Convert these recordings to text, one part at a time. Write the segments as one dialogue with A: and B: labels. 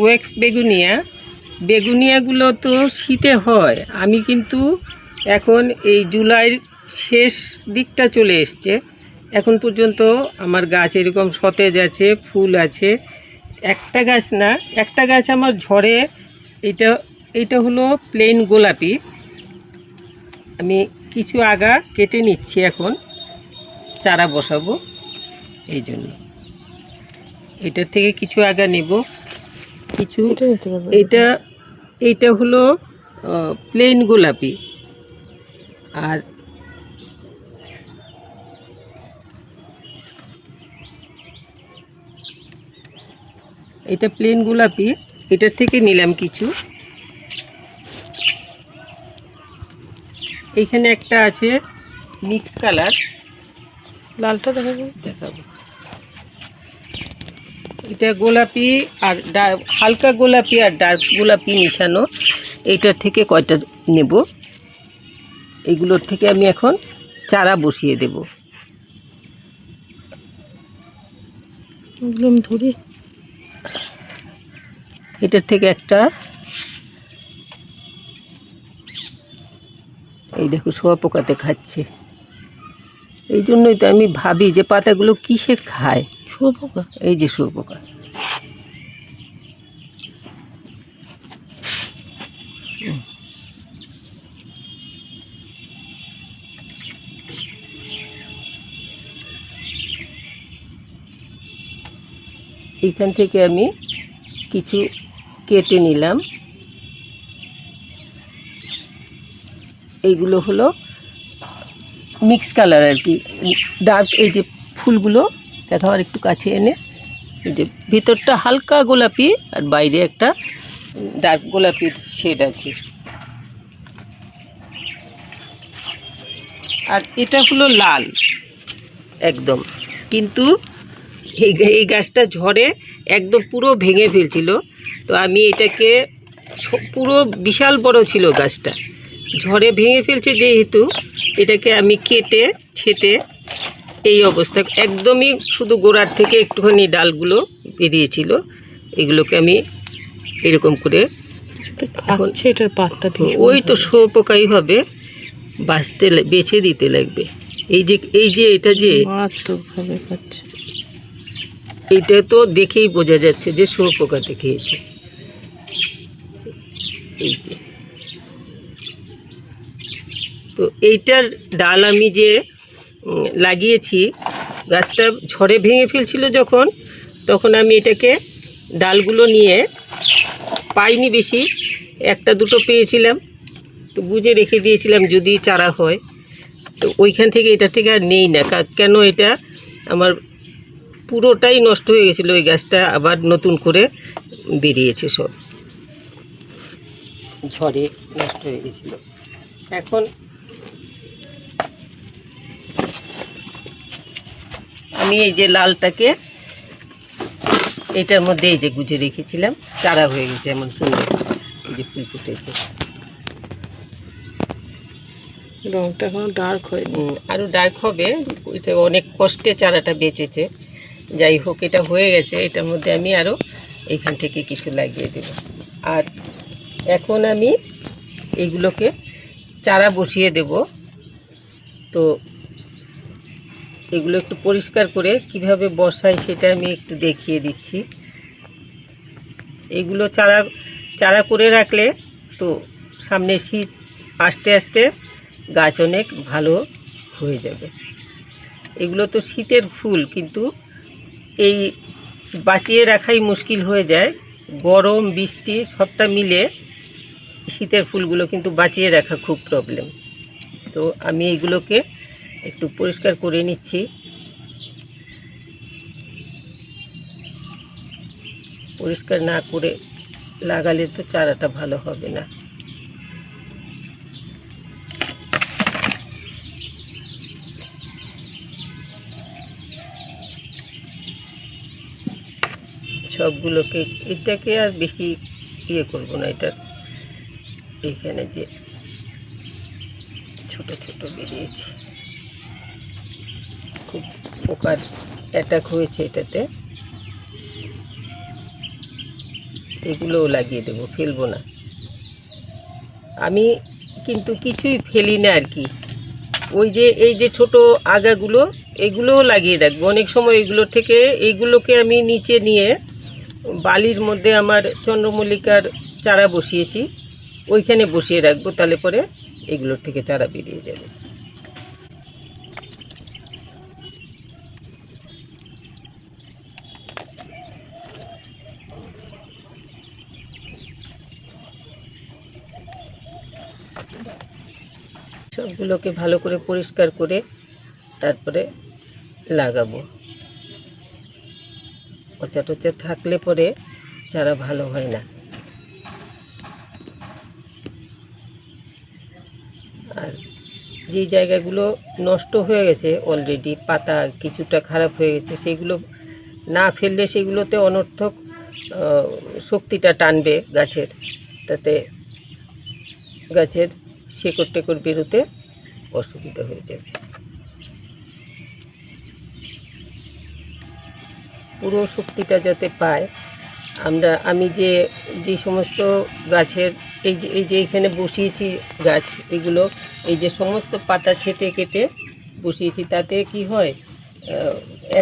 A: ওয়েক্স begonia. বেগুনিয়াগুলো তো শীতে হয়, আমি কিন্তু এখন এই জুলাইয়ের শেষ দিকটা চলে এসছে, এখন পর্যন্ত আমার গাছ এরকম সতেজ আছে, ফুল আছে। একটা গাছ না, একটা গাছ আমার ঝড়ে, এটা হলো প্লেন গোলাপি। আমি কিছু আগা কেটে নিচ্ছি, এখন চারা বসাবো, এই জন্য এটার থেকে কিছু আগা নেব। কিছু এইটা হলো প্লেন গোলাপি, আর এটা প্লেন গোলাপি, এটার থেকে নিলাম কিছু। এইখানে একটা আছে মিক্স কালার,
B: লালটা দেখাবো।
A: এটা গোলাপি আর হালকা গোলাপি আর ডার্ক গোলাপি মিশানো। এইটার থেকে কয়টা নেব, এগুলোর থেকে আমি এখন চারা বসিয়ে দেব।
B: ধরি,
A: এটার থেকে একটা, এই দেখো শুঁয়োপোকাতে খাচ্ছে। এই জন্যই তো আমি ভাবি যে পাতাগুলো কিসে খায়।
B: শুঁয়োপোকা,
A: এই যে শুঁয়োপোকা। এইখান থেকে আমি কিছু কেটে নিলাম। এইগুলো হলো মিক্স কালার আর কি, ডার্ক। এই যে ফুলগুলো দেখাবার একটু কাছে এনে, এই যে ভিতরটা হালকা গোলাপি আর বাইরে একটা ডার্ক গোলাপির শেড আছে। আর এটা হলো লাল একদম, কিন্তু এই গাছটা ঝড়ে একদম পুরো ভেঙে ফেলছিল, তো আমি এটাকে, পুরো বিশাল বড় ছিল গাছটা, ঝড়ে ভেঙে ফেলছে যেহেতু এটাকে আমি কেটে ছেটে এই অবস্থা, একদমই শুধু গোড়ার থেকে একটুখানি ডালগুলো বেরিয়েছিল, এগুলোকে আমি এরকম করে এখন,
B: এটার পাতা
A: ওই তো শুঁয়োপোকাই হবে, বেছে দিতে লাগবে। এই যে এটা যে
B: মারাত্মকভাবে খাচ্ছে,
A: এইটা তো দেখেই বোঝা যাচ্ছে যে শুঁয়োপোকাতে খেয়েছে। এই যে, তো এইটার ডাল আমি যে লাগিয়েছি, গাছটা ঝড়ে ভেঙে ফেলছিল যখন, তখন আমি এটাকে ডালগুলো নিয়ে পাইনি বেশি, একটা দুটো পেয়েছিলাম, তো বুঝে রেখে দিয়েছিলাম যদি চারা হয়। তো ওইখান থেকে এটা থেকে আর নেই না, কেন এটা আমার পুরোটাই নষ্ট হয়ে গেছিলো, ওই গাছটা আবার নতুন করে বেরিয়েছে, সব ঝড়ে নষ্ট হয়ে গেছিলো। এখন আমি এই যে লালটাকে এটার মধ্যে এই যে গুজে রেখেছিলাম, চারা হয়ে গেছে এমন সুন্দর, এই যে ফুল ফুটেছে।
B: রংটা এখনো ডার্ক হয়নি,
A: আরও ডার্ক হবে, এটা অনেক কষ্টে চারাটা বেঁচেছে। যাই হোক, এটা হয়ে গেছে, এটার মধ্যে আমি আরও এইখান থেকে কিছু লাগিয়ে দেব। আর এখন আমি এইগুলোকে চারা বসিয়ে দেব। তো এগুলো একটু পরিষ্কার করে কিভাবে বসাই সেটা আমি একটু দেখিয়ে দিচ্ছি। এগুলো চারা করে রাখলে তো সামনে শীত আস্তে আস্তে গাছ অনেক ভালো হয়ে যাবে। এগুলো তো শীতের ফুল, কিন্তু এই বাঁচিয়ে রাখাই মুশকিল হয়ে যায়, গরম বৃষ্টি সবটা মিলে শীতের ফুলগুলো কিন্তু বাঁচিয়ে রাখা খুব প্রবলেম। তো আমি এইগুলোকে একটু পরিষ্কার করে নিচ্ছি। পরিষ্কার না করে লাগালে তো চারাটা ভালো হবে না। সবগুলোকে, এটাকে আর বেশি ইয়ে করব না, এটা এখানে যে ছোট ছোট বেরিয়েছে, খুব পোকার অ্যাটাক হয়েছে এটাতে। এগুলোও লাগিয়ে দেবো, ফেলবো না। আমি কিন্তু কিছুই ফেলি না আর কি। ওই যে এই যে ছোট আগাগুলো, এগুলোও লাগিয়ে রাখবো। অনেক সময় এগুলোর থেকে এইগুলোকে আমি নিচে নিয়ে বালির মধ্যে আমার চন্দ্রমল্লিকার চারা বসিয়েছি, ওইখানে বসিয়ে রাখবো, তাহলে পরে এগুলোর থেকে চারা বেরিয়ে যাবে। সবগুলোকে ভালো করে পরিষ্কার করে তারপরে লাগাবো। পচা টচা থাকলে পরে চারা ভালো হয় না। আর যেই জায়গাগুলো নষ্ট হয়ে গেছে অলরেডি, পাতা কিছুটা খারাপ হয়ে গেছে, সেগুলো না ফেললে সেগুলোতে অনর্থক শক্তিটা টানবে গাছের, তাতে গাছের শেকড় টেকড় বেরোতে অসুবিধা হয়ে যাবে। পুরো শক্তিটা যাতে পায় আমি যে সমস্ত গাছের এই যে এখানে বসিয়েছি গাছ, এগুলো এই যে সমস্ত পাতা ছেটে কেটে বসিয়েছি, তাতে কি হয়,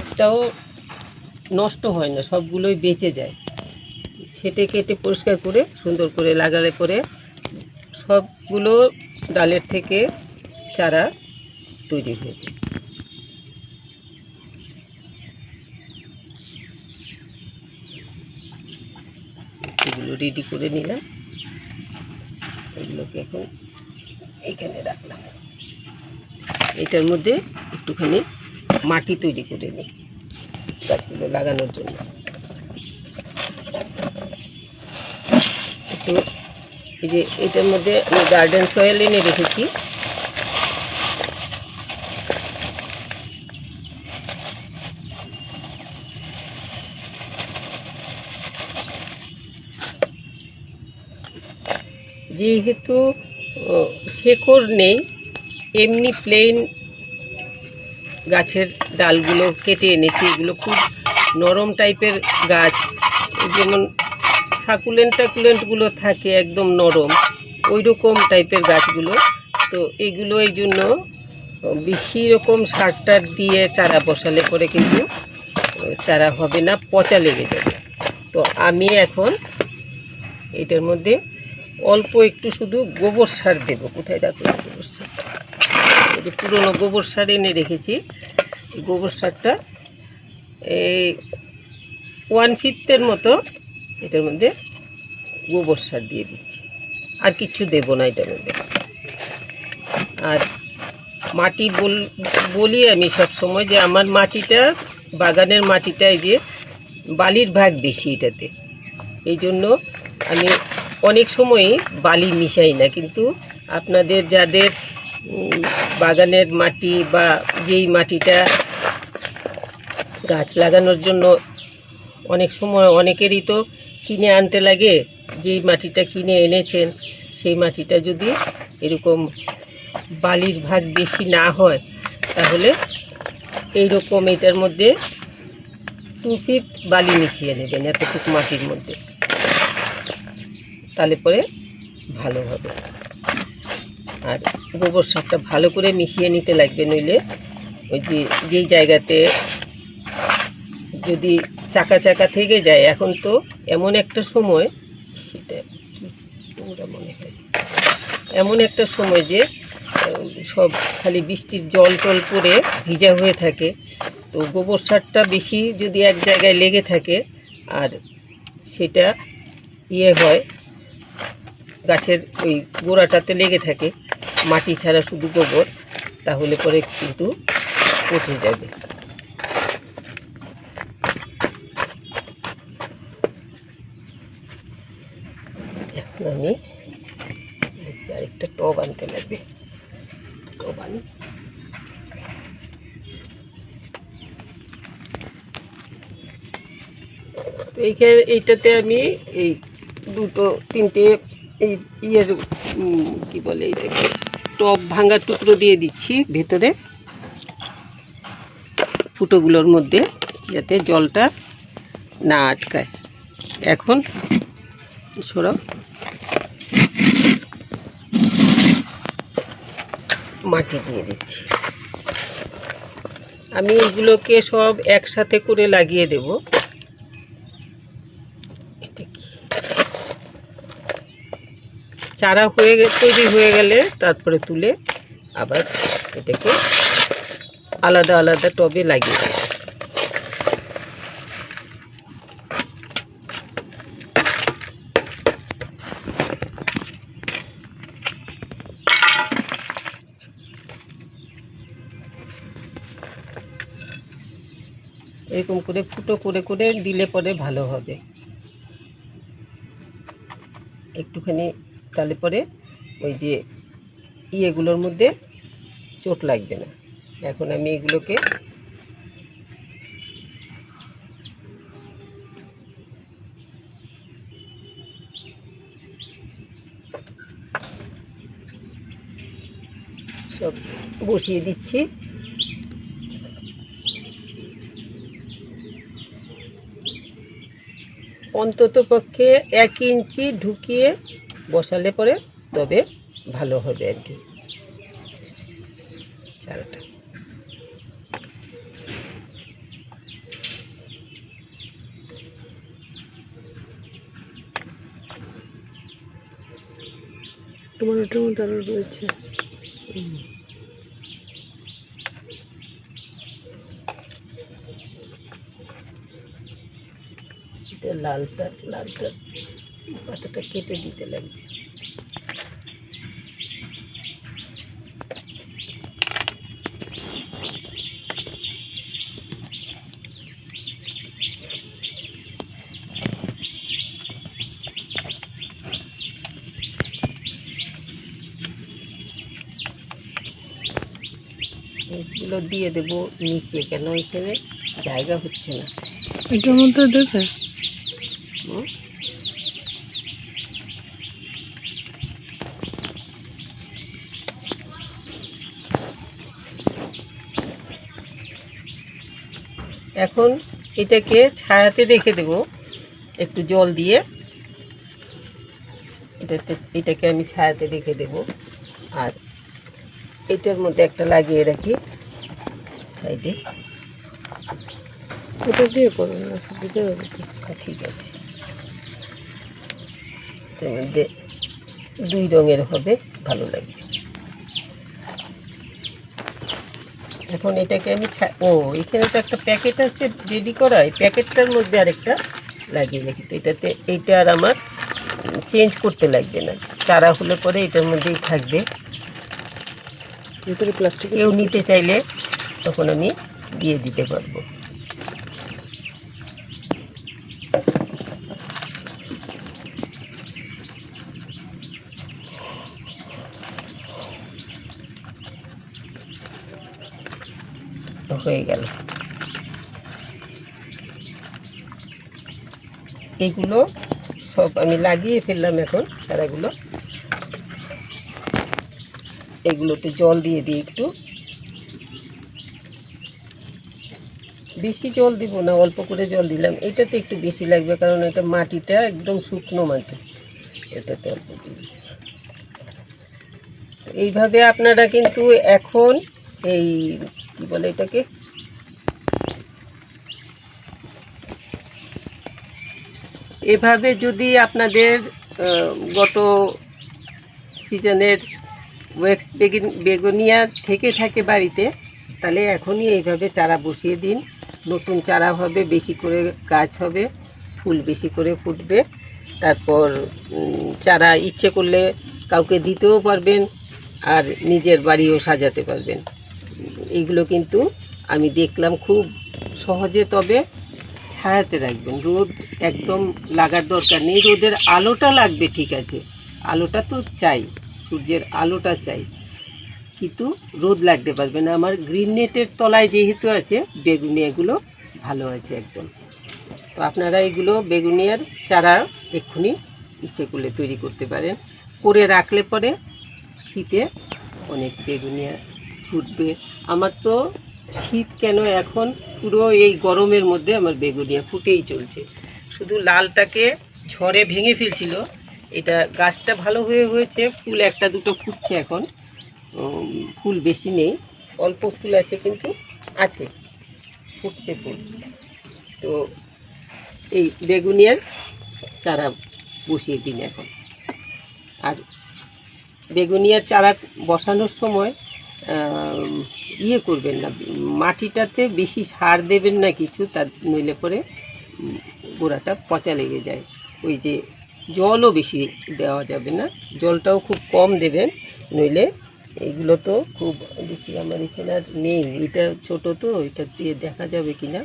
A: একটাও নষ্ট হয় না, সবগুলোই বেঁচে যায়। ছেটে কেটে পরিষ্কার করে সুন্দর করে লাগালে পরে সবগুলো ডালের থেকে চারা তৈরি হয়ে যায়। এগুলো রেডি করে নিলাম, এগুলোকে এখন এইখানে রাখলাম। এটার মধ্যে একটুখানি মাটি তৈরি করে নিই গাছগুলো লাগানোর জন্য। একটু এই যে এটার মধ্যে আমি গার্ডেন সয়েল এনে রেখেছি, যেহেতু শেকড় নেই, এমনি প্লেন গাছের ডালগুলো কেটে এনেছি। এগুলো খুব নরম টাইপের গাছ, যেমন সাকুলেন্টগুলো থাকে একদম নরম, ওই রকম টাইপের গাছগুলো। তো এগুলো এই জন্য বেশি রকম সার টার দিয়ে চারা বসালে পরে কিন্তু চারা হবে না, পচা লেগে যাবে। তো আমি এখন এটার মধ্যে অল্প একটু শুধু গোবর সার দেবো। কোথায় রাখবো গোবর সারটা? এই যে পুরনো গোবর সার এনে রেখেছি, এই গোবর সারটা এই 1/5 মতো এটার মধ্যে গোবর সার দিয়ে দিচ্ছি। আর কিছু দেবো না এটার মধ্যে। আর মাটি বলি আমি সব সময় যে আমার মাটিটা, বাগানের মাটিটা এই যে বালির ভাগ বেশি এটাতে, এই জন্য আমি অনেক সময়ই বালি মিশাই না। কিন্তু আপনাদের যাদের বাগানের মাটি বা যেই মাটিটা গাছ লাগানোর জন্য অনেক সময় অনেকেরই তো কিনে আনতে লাগে, যেই মাটিটা কিনে এনেছেন সেই মাটিটা যদি এরকম বালির ভাগ বেশি না হয়, তাহলে এইরকম এটার মধ্যে 2/5 বালি মিশিয়ে নেবেন এতটুকু মাটির মধ্যে, তাহলে পরে ভালো হবে। আর গোবর সারটা ভালো করে মিশিয়ে নিতে লাগবে, নইলে ওই যেই জায়গাতে যদি চাকা চাকা থেকে যায়, এখন তো এমন একটা সময়, সেটা ওরা মনে হয় এমন একটা সময় যে সব খালি বৃষ্টির জল টল পড়ে ভিজা হয়ে থাকে, তো গোবর সারটা বেশি যদি এক জায়গায় লেগে থাকে আর সেটা হয় গাছের ওই গোড়াটাতে লেগে থাকে, মাটি ছাড়া শুধু গোবর, তাহলে পরে কিন্তু পচে যাবে। এখন আমি দেখি আরেকটা টব আনতে লাগবে, টব আনি। তো এইটাতে আমি এই 2-3টে এই কি বলে এইটাকে টব ভাঙা টুকরো দিয়ে দিচ্ছি ভেতরে ফুটোগুলোর মধ্যে, যাতে জলটা না আটকায়। এখন সরাও, মাটি দিয়ে দিচ্ছি। আমি এগুলোকে সব একসাথে করে লাগিয়ে দেব। এটা কি চারা তৈরি হয়ে গেলে তারপরে তুলে আবার এটাকে আলাদা আলাদা টবে লাগিয়ে দেব। এরকম করে ফুটো করে করে দিলে পরে ভালো হবে একটুখানি, তাহলে পরে ওই যে ইয়েগুলোর মধ্যে চোট লাগবে না। এখন আমি এগুলোকে সব বসিয়ে দিচ্ছি। অন্তত পক্ষে 1 ইঞ্চি ঢুকিয়ে বসালে পরে তবে ভালো হবে আর কি চারাটা।
B: তোমার ওটার মধ্যে আরো রয়েছে।
A: লালটা পাতাটা কেটে দিতে লাগবে। এগুলো দিয়ে দেবো নিচে, কেন এখানে জায়গা হচ্ছে না।
B: এটার মধ্যে দেবে?
A: এখন এটাকে ছায়াতে রেখে দেব একটু জল দিয়ে। এটাকে আমি ছায়াতে রেখে দেব। আর এটার মধ্যে একটা লাগিয়ে রাখি সাইডে।
B: ওটা দিয়ে করুন না, দিতে হবে।
A: ঠিক আছে, এটার মধ্যে 2 রঙের হবে, ভালো লাগবে। এখন এটাকে আমি এখানে তো একটা প্যাকেট আছে রেডি করা, এই প্যাকেটটার মধ্যে আরেকটা লাগিয়ে রাখি। তো এটাতে এইটা আর আমার চেঞ্জ করতে লাগবে না, চারা হলে পরে এটার মধ্যেই থাকবে।
B: ভিতরে প্লাস্টিক
A: কেউ নিতে চাইলে তখন আমি দিয়ে দিতে পারবো। হয়ে গেল। এগুলো সব আমি লাগিয়ে ফেললাম। এখন চারাগুলো এগুলোতে জল দিয়ে দিই, একটু বেশি জল দিব না, অল্প করে জল দিলাম। এটাতে একটু বেশি লাগবে কারণ এটা মাটিটা একদম শুকনো মাটি, এটাতে অল্প দিয়ে দিচ্ছি। এইভাবে আপনারা কিন্তু এখন এই কি বলে এটাকে, এভাবে যদি আপনাদের গত সিজনের ওয়েক্স বেগুনিয়া থেকে থাকে বাড়িতে, তাহলে এখনই এইভাবে চারা বসিয়ে দিন। নতুন চারা হবে, বেশি করে গাছ হবে, ফুল বেশি করে ফুটবে। তারপর চারা ইচ্ছে করলে কাউকে দিতেও পারবেন আর নিজের বাড়িও সাজাতে পারবেন। এইগুলো কিন্তু আমি দেখলাম খুব সহজে, তবে ছায়াতে রাখবেন। রোদ একদম লাগার দরকার নেই, রোদের আলোটা লাগবে ঠিক আছে, আলোটা তো চাই, সূর্যের আলোটা চাই, কিন্তু রোদ লাগতে পারবে না। আমার গ্রিন নেটের তলায় যেহেতু আছে, বেগুনিয়াগুলো ভালো আছে একদম। তো আপনারা এগুলো বেগুনিয়ার চারা এক্ষুনি ইচ্ছে করলে তৈরি করতে পারেন, করে রাখলে পরে শীতে অনেক বেগুনিয়া ফুটবে। আমার তো শীত কেন, এখন পুরো এই গরমের মধ্যে আমার বেগুনিয়া ফুটেই চলছে। শুধু লালটাকে ঝড়ে ভেঙে ফেলছিল। এটা গাছটা ভালো হয়েছে, ফুল একটা দুটো ফুটছে এখন। ফুল বেশি নেই, অল্প ফুল আছে, কিন্তু আছে, ফুটছে ফুল। তো এই বেগুনিয়ার চারা বসিয়ে দিন এখন। আর বেগুনিয়ার চারা বসানোর সময় ইয়ে করবেন না, মাটিটাতে বেশি সার দেবেন না কিছু, তার নইলে পরে গোড়াটা পচা লেগে যায়। ওই যে জলও বেশি দেওয়া যাবে না, জলটাও খুব কম দেবেন, নইলে এগুলো তো খুব, দেখি আমার এখানে আর নেই, এটা ছোট তো, এটা দিয়ে দেখা যাবে কি না।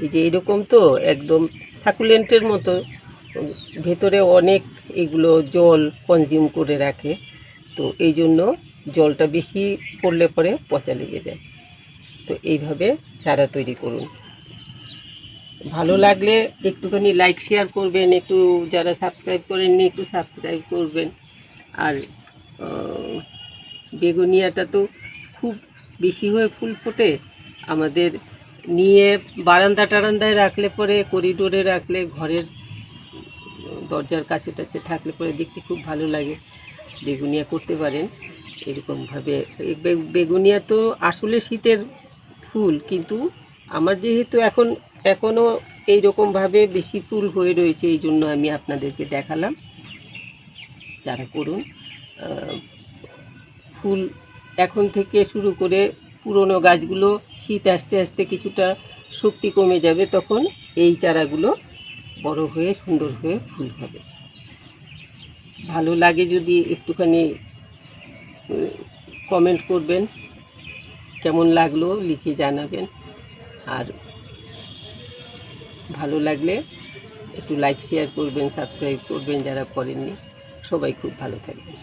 A: এই যে এরকম তো একদম সাকুলেন্টের মতো, ভেতরে অনেক এগুলো জল কনজিউম করে রাখে, তো এই জন্য জলটা বেশি পড়লে পরে পচা লেগে যায়। তো এইভাবে চারা তৈরি করুন। ভালো লাগলে একটুখানি লাইক শেয়ার করবেন, একটু যারা সাবস্ক্রাইব করেননি একটু সাবস্ক্রাইব করবেন। আর বেগুনিয়াটা তো খুব বেশি হয়ে ফুল ফোটে, আমাদের নিয়ে বারান্দা টারান্দায় রাখলে পরে, করিডোরে রাখলে, ঘরের দরজার কাছে টাছে থাকলে পরে দেখতে খুব ভালো লাগে। বেগুনিয়া করতে পারেন এরকমভাবে। বেগুনিয়া তো আসলে শীতের ফুল, কিন্তু আমার যেহেতু এখনও এইরকমভাবে বেশি ফুল হয়ে রয়েছে, এই জন্য আমি আপনাদেরকে দেখালাম। চারা করুন। ফুল এখন থেকে শুরু করে পুরনো গাছগুলো শীত আস্তে আস্তে কিছুটা শক্তি কমে যাবে, তখন এই চারাগুলো বড় হয়ে সুন্দর হয়ে ফুল হবে। ভালো লাগে যদি একটুখানি কমেন্ট করবেন, কেমন লাগলো লিখে জানাবেন। আর ভালো লাগলে একটু লাইক শেয়ার করবেন, সাবস্ক্রাইব করবেন যারা করেননি। সবাই খুব ভালো থাকবেন।